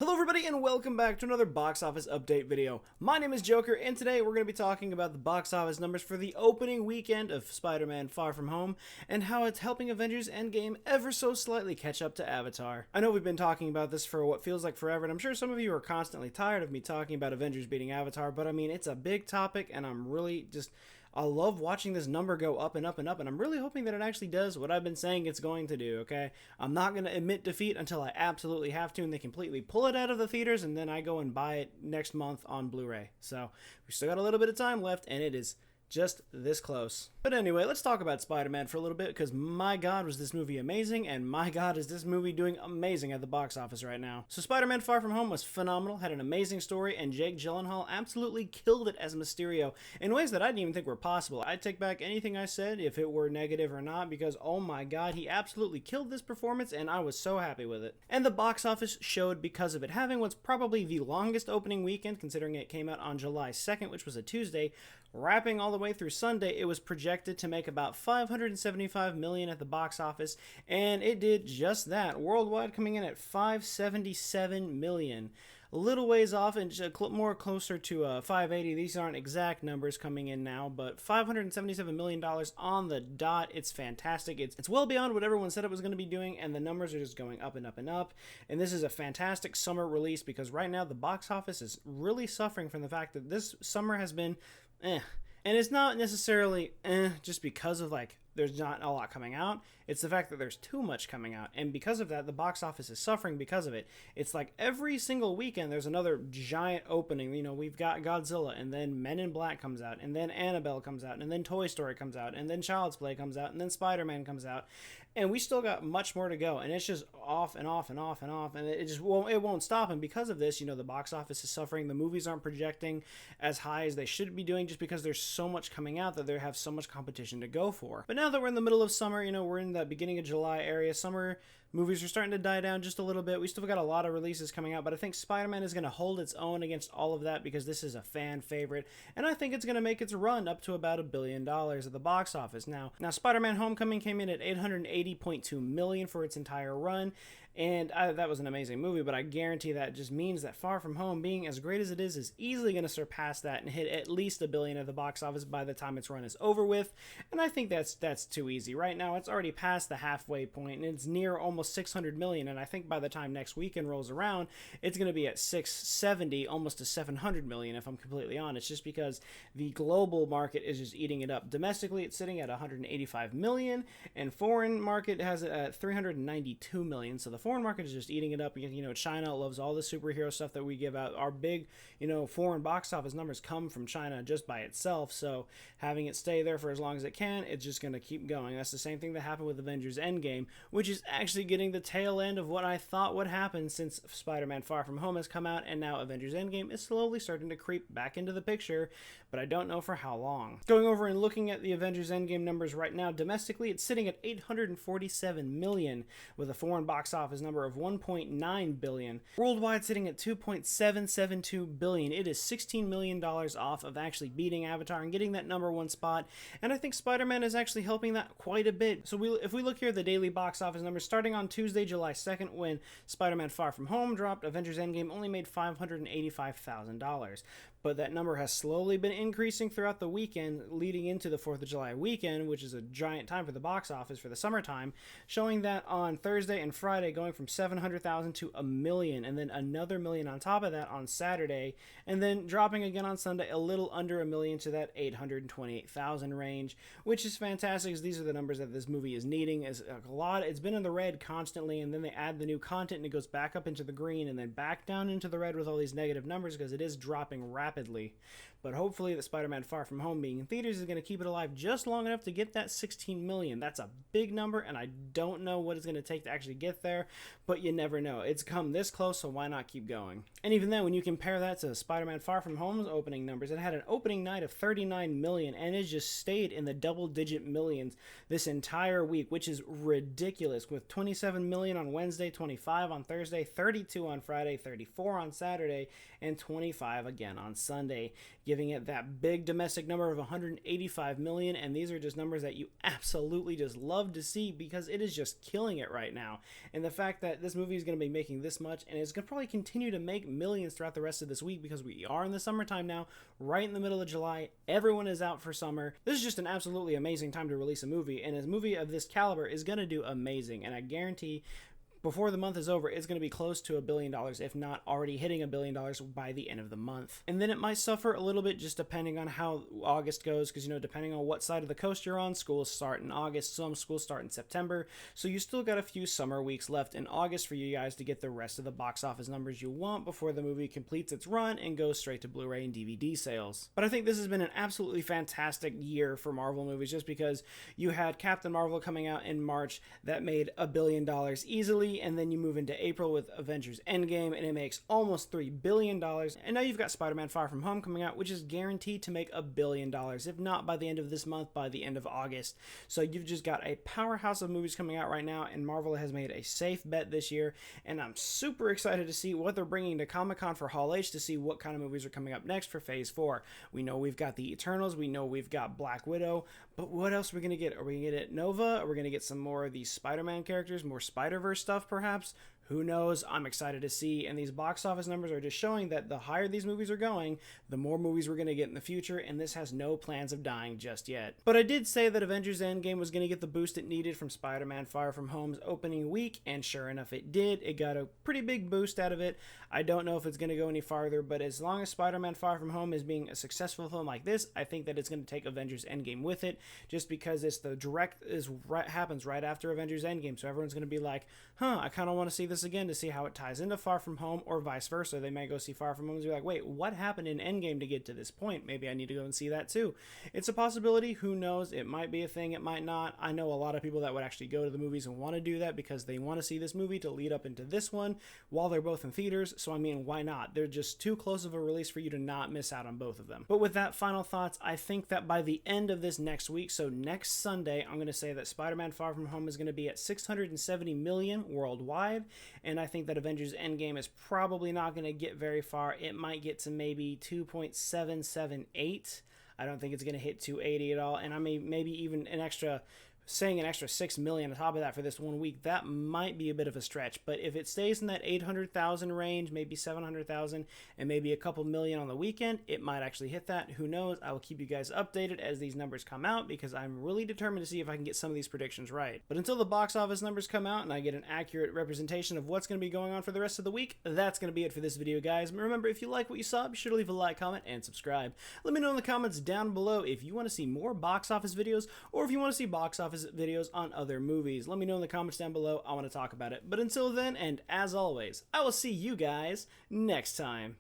Hello everybody and welcome back to another box office update video. My name is Joker and today we're going to be talking about the box office numbers for the opening weekend of Spider-Man Far From Home and how it's helping Avengers Endgame ever so slightly catch up to Avatar. I know we've been talking about this for what feels like forever, and I'm sure some of you are constantly tired of me talking about Avengers beating Avatar, but I mean, it's a big topic and I love watching this number go up and up and up, and I'm really hoping that it actually does what I've been saying it's going to do, okay? I'm not going to admit defeat until I absolutely have to, and they completely pull it out of the theaters, and then I go and buy it next month on Blu-ray. So, we still got a little bit of time left, and it is just this close. But anyway, let's talk about Spider-Man for a little bit, because my god was this movie amazing, and my god is this movie doing amazing at the box office right now. So Spider-Man Far From Home was phenomenal, had an amazing story, and Jake Gyllenhaal absolutely killed it as Mysterio in ways that I didn't even think were possible. I'd take back anything I said if it were negative or not, because oh my god, he absolutely killed this performance, and I was so happy with it. And the box office showed because of it, having what's probably the longest opening weekend, considering it came out on July 2nd, which was a Tuesday, wrapping all the way through Sunday. It was projected to make about $575 million at the box office, and it did just that, worldwide coming in at $577 million. A little ways off and more closer to 580. These aren't exact numbers coming in now, but $577 million on the dot. It's fantastic. It's well beyond what everyone said it was going to be doing, and the numbers are just going up and up and up. And this is a fantastic summer release because right now the box office is really suffering from the fact that this summer has been eh. And it's not necessarily just because of there's not a lot coming out. It's the fact that there's too much coming out. And because of that, the box office is suffering because of it. It's like every single weekend there's another giant opening. You know, we've got Godzilla, and then Men in Black comes out, and then Annabelle comes out, and then Toy Story comes out, and then Child's Play comes out, and then Spider-Man comes out. And we still got much more to go. And it's just off and off and off and off. And it won't stop. And because of this, you know, the box office is suffering. The movies aren't projecting as high as they should be doing just because there's so much coming out that they have so much competition to go for. But now that we're in the middle of summer, you know, we're in the beginning of July area, summer movies are starting to die down just a little bit. We still got a lot of releases coming out, but I think Spider-Man is going to hold its own against all of that because this is a fan favorite, and I think it's going to make its run up to about $1 billion at the box office. Now Spider-Man Homecoming came in at $880.2 million for its entire run, and that was an amazing movie, but I guarantee that just means that Far From Home, being as great as it is easily going to surpass that and hit at least $1 billion at the box office by the time its run is over with, and I think that's too easy. Right now, it's already past the halfway point, and it's near almost $600 million, and I think by the time next weekend rolls around, it's going to be at 670, almost to $700 million, if I'm completely honest, just because the global market is just eating it up. Domestically, it's sitting at $185 million, and foreign market has it at $392 million, so the foreign market is just eating it up. You know, China loves all the superhero stuff that we give out. Our big, you know, foreign box office numbers come from China just by itself, so having it stay there for as long as it can, it's just going to keep going. That's the same thing that happened with Avengers Endgame, which is actually getting the tail end of what I thought would happen since Spider-Man Far From Home has come out, and now Avengers Endgame is slowly starting to creep back into the picture, but I don't know for how long. Going over and looking at the Avengers Endgame numbers right now, domestically, it's sitting at $847 million, with a foreign box office number of $1.9 billion. Worldwide, sitting at $2.772 billion. It is $16 million off of actually beating Avatar and getting that number one spot, and I think Spider-Man is actually helping that quite a bit. So if we look here at the daily box office numbers, starting on Tuesday, July 2nd, when Spider-Man Far From Home dropped, Avengers Endgame only made $585,000. But that number has slowly been increasing throughout the weekend leading into the 4th of July weekend, which is a giant time for the box office for the summertime, showing that on Thursday and Friday going from 700,000 to $1 million, and then another $1 million on top of that on Saturday, and then dropping again on Sunday a little under $1 million to that 828,000 range, which is fantastic because these are the numbers that this movie is needing. It's been in the red constantly, and then they add the new content and it goes back up into the green and then back down into the red with all these negative numbers because it is dropping rapidly. But hopefully the Spider-Man Far From Home being in theaters is going to keep it alive just long enough to get that 16 million. That's a big number, and I don't know what it's going to take to actually get there, but you never know. It's come this close, so why not keep going? And even then, when you compare that to Spider-Man Far From Home's opening numbers, it had an opening night of 39 million, and it just stayed in the double-digit millions this entire week, which is ridiculous, with 27 million on Wednesday, 25 on Thursday, 32 on Friday, 34 on Saturday, and 25 again on Sunday, giving it that big domestic number of 185 million. And these are just numbers that you absolutely just love to see because it is just killing it right now. And the fact that this movie is going to be making this much, and it's going to probably continue to make millions throughout the rest of this week because we are in the summertime now, right in the middle of July. Everyone is out for summer. This is just an absolutely amazing time to release a movie, and a movie of this caliber is going to do amazing, and I guarantee before the month is over, it's going to be close to $1 billion, if not already hitting $1 billion by the end of the month. And then it might suffer a little bit just depending on how August goes, because, you know, depending on what side of the coast you're on, schools start in August, some schools start in September, so you still got a few summer weeks left in August for you guys to get the rest of the box office numbers you want before the movie completes its run and goes straight to Blu-ray and DVD sales. But I think this has been an absolutely fantastic year for Marvel movies, just because you had Captain Marvel coming out in March that made $1 billion easily, and then you move into April with Avengers Endgame, and it makes almost $3 billion. And now you've got Spider-Man Far From Home coming out, which is guaranteed to make $1 billion, if not by the end of this month, by the end of August. So you've just got a powerhouse of movies coming out right now, and Marvel has made a safe bet this year, and I'm super excited to see what they're bringing to Comic-Con for Hall H, to see what kind of movies are coming up next for Phase 4. We know we've got the Eternals, we know we've got Black Widow, but what else are we going to get? Are we going to get Nova? Are we going to get some more of these Spider-Man characters, more Spider-Verse stuff perhaps? Who knows? I'm excited to see, and these box office numbers are just showing that the higher these movies are going, the more movies we're going to get in the future, and this has no plans of dying just yet. But I did say that Avengers Endgame was going to get the boost it needed from Spider-Man Far From Home's opening week, and sure enough it did. It got a pretty big boost out of it. I don't know if it's going to go any farther, but as long as Spider-Man Far From Home is being a successful film like this, I think that it's going to take Avengers Endgame with it, just because it's the direct happens right after Avengers Endgame, so everyone's going to be like, I kind of want to see this again to see how it ties into Far From Home, or vice versa. They might go see Far From Home and be like, wait, what happened in Endgame to get to this point? Maybe I need to go and see that too. It's a possibility. Who knows? It might be a thing. It might not. I know a lot of people that would actually go to the movies and want to do that because they want to see this movie to lead up into this one while they're both in theaters. So, I mean, why not? They're just too close of a release for you to not miss out on both of them. But with that, final thoughts, I think that by the end of this next week, so next Sunday, I'm going to say that Spider-Man Far From Home is going to be at 670 million worldwide, and I think that Avengers Endgame is probably not going to get very far. It might get to maybe 2.778. I don't think it's going to hit 280 at all, and I mean maybe even an extra 6 million on top of that for this 1 week. That might be a bit of a stretch, but if it stays in that 800,000 range, maybe 700,000, and maybe a couple million on the weekend, it might actually hit that. Who knows? I will keep you guys updated as these numbers come out, because I'm really determined to see if I can get some of these predictions right. But until the box office numbers come out and I get an accurate representation of what's going to be going on for the rest of the week, that's going to be it for this video, guys. Remember, if you like what you saw, be sure to leave a like, comment, and subscribe. Let me know in the comments down below if you want to see more box office videos, or if you want to see box office videos on other movies. Let me know in the comments down below. I want to talk about it. But until then, and as always, I will see you guys next time.